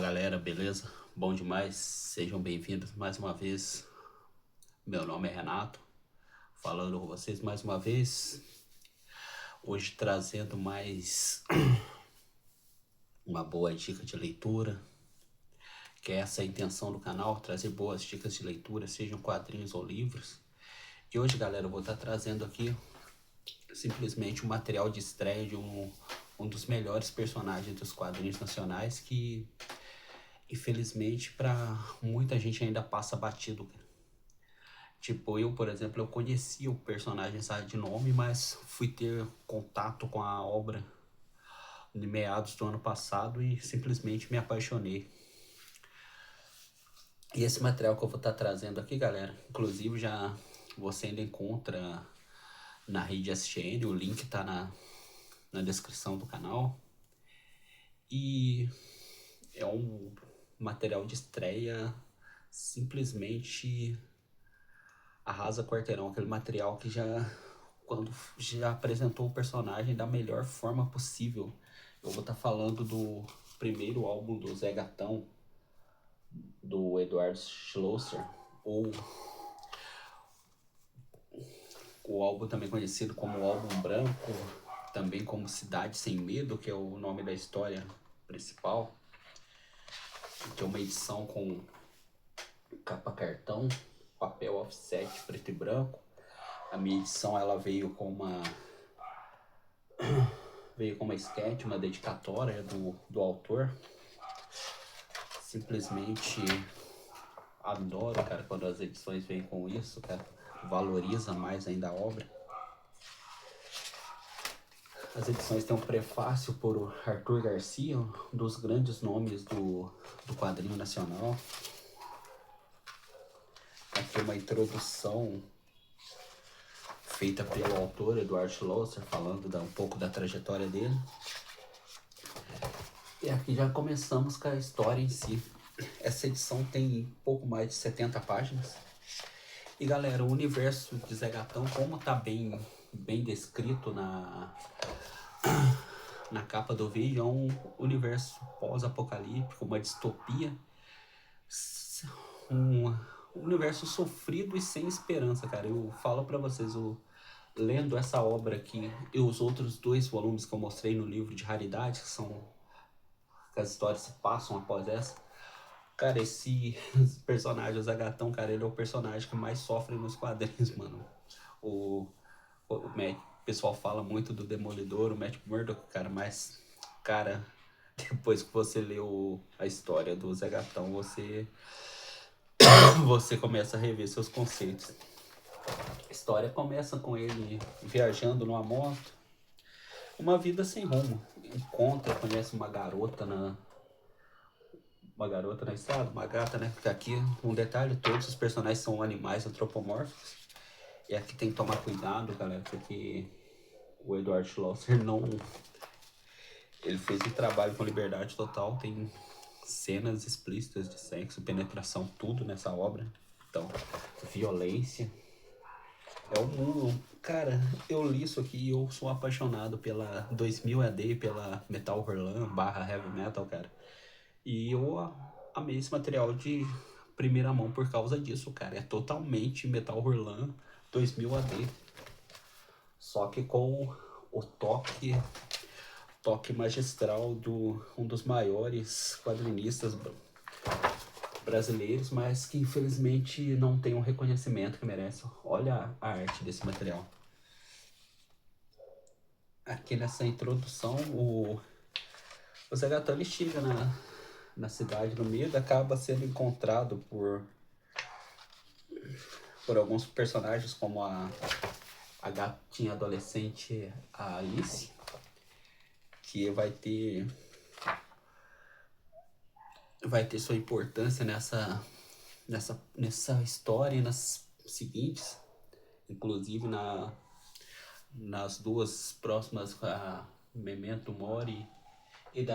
Galera, beleza? Bom demais, sejam bem-vindos mais uma vez. Meu nome é Renato, falando com vocês mais uma vez. Hoje trazendo mais uma boa dica de leitura, que é essa a intenção do canal, trazer boas dicas de leitura, sejam quadrinhos ou livros. E hoje, galera, eu vou estar trazendo aqui simplesmente um material de estreia de um dos melhores personagens dos quadrinhos nacionais que, infelizmente, para muita gente ainda passa batido. Tipo, eu, por exemplo, eu conhecia o personagem, sabe, de nome, mas fui ter contato com a obra em meados do ano passado e simplesmente me apaixonei. E esse material que eu vou estar trazendo aqui, galera, inclusive já você ainda encontra na rede STN, o link tá na descrição do canal. E é um material de estreia simplesmente arrasa quarteirão, aquele material que quando já apresentou o personagem da melhor forma possível. Eu vou estar falando do primeiro álbum do Zé Gatão, do Eduardo Schlosser, ou o álbum também conhecido como Álbum Branco, também como Cidade Sem Medo, que é o nome da história principal, que é uma edição com capa cartão, papel offset preto e branco. A minha edição ela veio com uma sketch, uma dedicatória do autor. Simplesmente adoro, cara, quando as edições vêm com isso, cara. Valoriza mais ainda a obra. As edições têm um prefácio por Arthur Garcia, um dos grandes nomes do quadrinho nacional. Aqui uma introdução feita pelo autor Eduardo Schlosser, falando um pouco da trajetória dele. E aqui já começamos com a história em si. Essa edição tem pouco mais de 70 páginas. E galera, o universo de Zé Gatão, como tá bem descrito na capa do vídeo, é um universo pós-apocalíptico, uma distopia. Um universo sofrido e sem esperança, cara. Eu falo pra vocês, lendo essa obra aqui e os outros 2 volumes que eu mostrei no livro de raridade, que as histórias se passam após essa. Cara, esse personagem, o Zagatão, cara, ele é o personagem que mais sofre nos quadrinhos, mano. O pessoal fala muito do Demolidor, o Matt Murdock, cara, mas, cara, depois que você leu a história do Zagatão, você começa a rever seus conceitos. A história começa com ele viajando numa moto, uma vida sem rumo. Conhece uma garota na estrada, uma gata, né? Porque aqui, um detalhe, todos os personagens são animais antropomórficos. E aqui tem que tomar cuidado, galera, porque o Eduardo Schlosser não... Ele fez um trabalho com liberdade total, tem cenas explícitas de sexo, penetração, tudo nessa obra. Então, violência. É o mundo. Cara, eu li isso aqui e eu sou apaixonado pela 2000 AD, pela Metal Hurlan / Heavy Metal, cara. E eu amei esse material de primeira mão por causa disso, cara. É totalmente Metal Hurlan 2000 AD. Só que com o toque magistral do um dos maiores quadrinistas brasileiros, mas que infelizmente não tem um reconhecimento que merece. Olha a arte desse material. Aqui nessa introdução, o Zé Gatão ele chega na cidade do medo, acaba sendo encontrado por alguns personagens, como a gatinha adolescente, a Alice, que vai ter sua importância nessa história e nas seguintes, inclusive nas 2 próximas, a Memento Mori e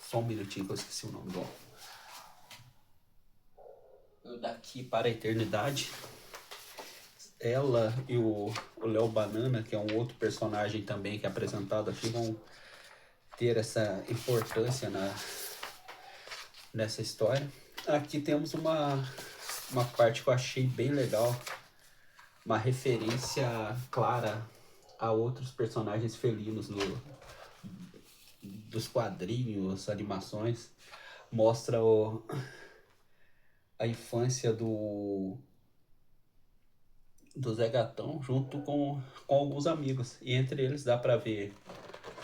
só um minutinho que eu esqueci o nome do Daqui para a Eternidade. Ela e o Léo Banana, que é um outro personagem também que é apresentado aqui, vão ter essa importância nessa história. Aqui temos uma parte que eu achei bem legal, uma referência clara a outros personagens felinos dos quadrinhos, animações. Mostra a infância do Zé Gatão junto com alguns amigos. E entre eles dá pra ver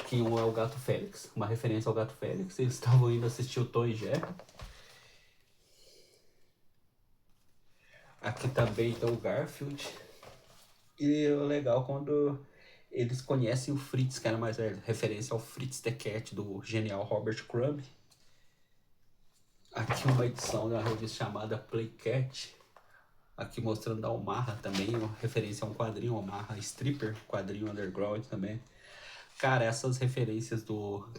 que um é o Gato Félix, uma referência ao Gato Félix. Eles estavam indo assistir o Tom e Jerry. Aqui também tá o Garfield. E o legal quando eles conhecem o Fritz, que era mais velho, referência ao Fritz the Cat, do genial Robert Crumb. Aqui uma edição de uma revista chamada Playcat. Aqui mostrando a Omaha também, uma referência a um quadrinho, Omaha Stripper, quadrinho underground também. Cara, essas referências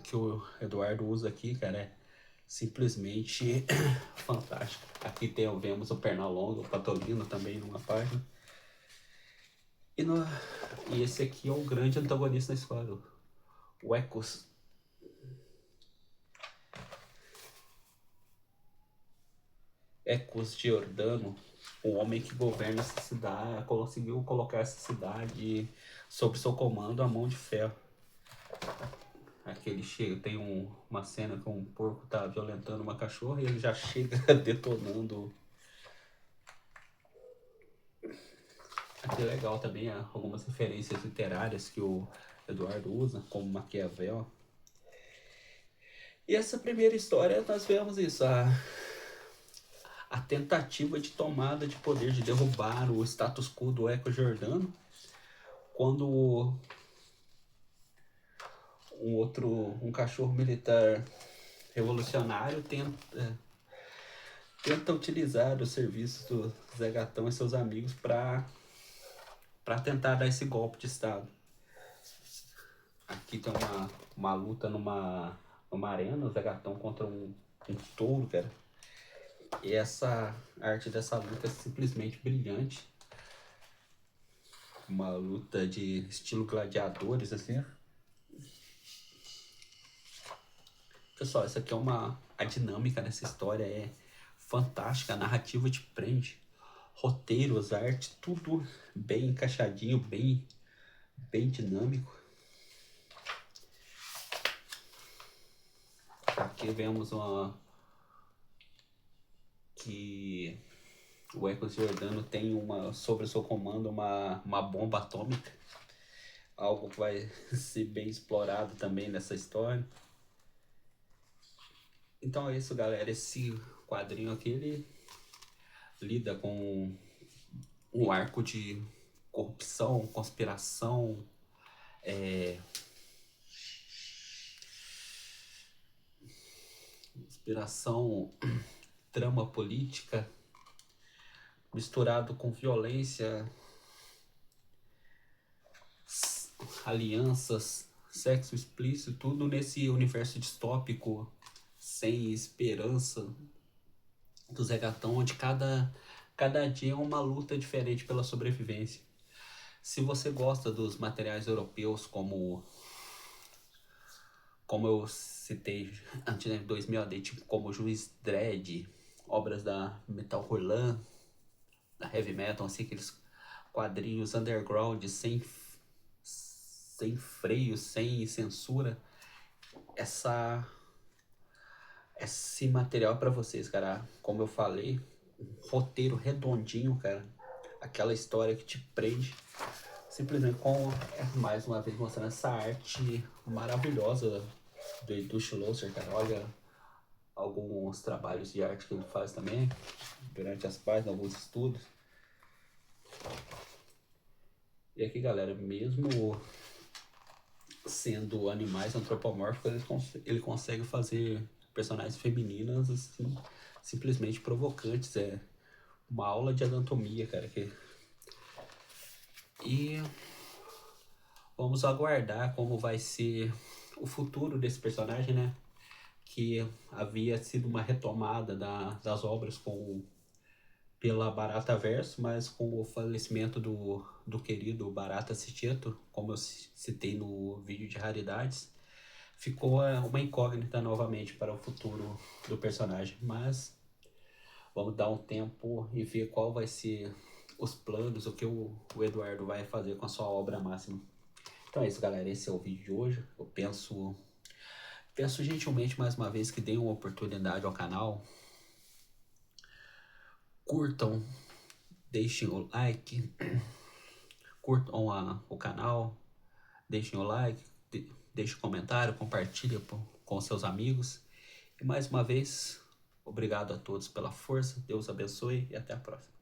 que o Eduardo usa aqui, cara, é simplesmente fantástico. Aqui vemos o Pernalonga, o Patolino também numa página. E esse aqui é o grande antagonista da história, o Ecos. Ecos Giordano, o homem que governa essa cidade, conseguiu colocar essa cidade sob seu comando a mão de ferro. Aqui ele chega, tem uma cena que um porco tá violentando uma cachorra e ele já chega detonando. Aqui é legal também algumas referências literárias que o Eduardo usa, como Maquiavel. E essa primeira história nós vemos isso, a tentativa de tomada de poder, de derrubar o status quo do Eco Giordano, quando um cachorro militar revolucionário tenta utilizar os serviços do Zé Gatão e seus amigos para tentar dar esse golpe de Estado. Aqui tem uma luta numa arena, o Zé Gatão contra um touro, cara. E essa arte dessa luta é simplesmente brilhante. Uma luta de estilo gladiadores, assim. Pessoal, isso aqui é a dinâmica dessa história é fantástica, a narrativa te prende. Roteiros, arte, tudo bem encaixadinho, bem dinâmico. Aqui vemos que o Eco Giordano tem sobre seu comando uma bomba atômica, algo que vai ser bem explorado também nessa história. Então é isso, galera. Esse quadrinho aqui ele lida com um arco de corrupção, conspiração, trama política, misturado com violência, alianças, sexo explícito, tudo nesse universo distópico, sem esperança do Zé Gatão, onde cada dia é uma luta diferente pela sobrevivência. Se você gosta dos materiais europeus, como eu citei antes de 2000 AD, tipo como Juiz Dredd, obras da Metal Hurlan, da Heavy Metal, assim, aqueles quadrinhos underground sem freio, sem censura, esse material é pra vocês, cara. Como eu falei, um roteiro redondinho, cara. Aquela história que te prende. Simplesmente mais uma vez mostrando essa arte maravilhosa do Edu Schlosser, cara. Olha alguns trabalhos de arte que ele faz também durante as páginas, alguns estudos. E aqui, galera, mesmo sendo animais antropomórficos, ele consegue fazer personagens femininas assim, simplesmente provocantes. É uma aula de anatomia, cara. E vamos aguardar como vai ser o futuro desse personagem, né? Que havia sido uma retomada das obras pela Barata Verso, mas com o falecimento do querido Barata Cicetto, como eu citei no vídeo de raridades, ficou uma incógnita novamente para o futuro do personagem, mas vamos dar um tempo e ver qual vai ser os planos, o que o Eduardo vai fazer com a sua obra máxima. Então é isso, galera, esse é o vídeo de hoje. Eu peço gentilmente mais uma vez que deem uma oportunidade ao canal, curtam, deixem o like, curtam o canal, deixem o like, deixem o comentário, compartilhem com seus amigos. E mais uma vez, obrigado a todos pela força, Deus abençoe e até a próxima.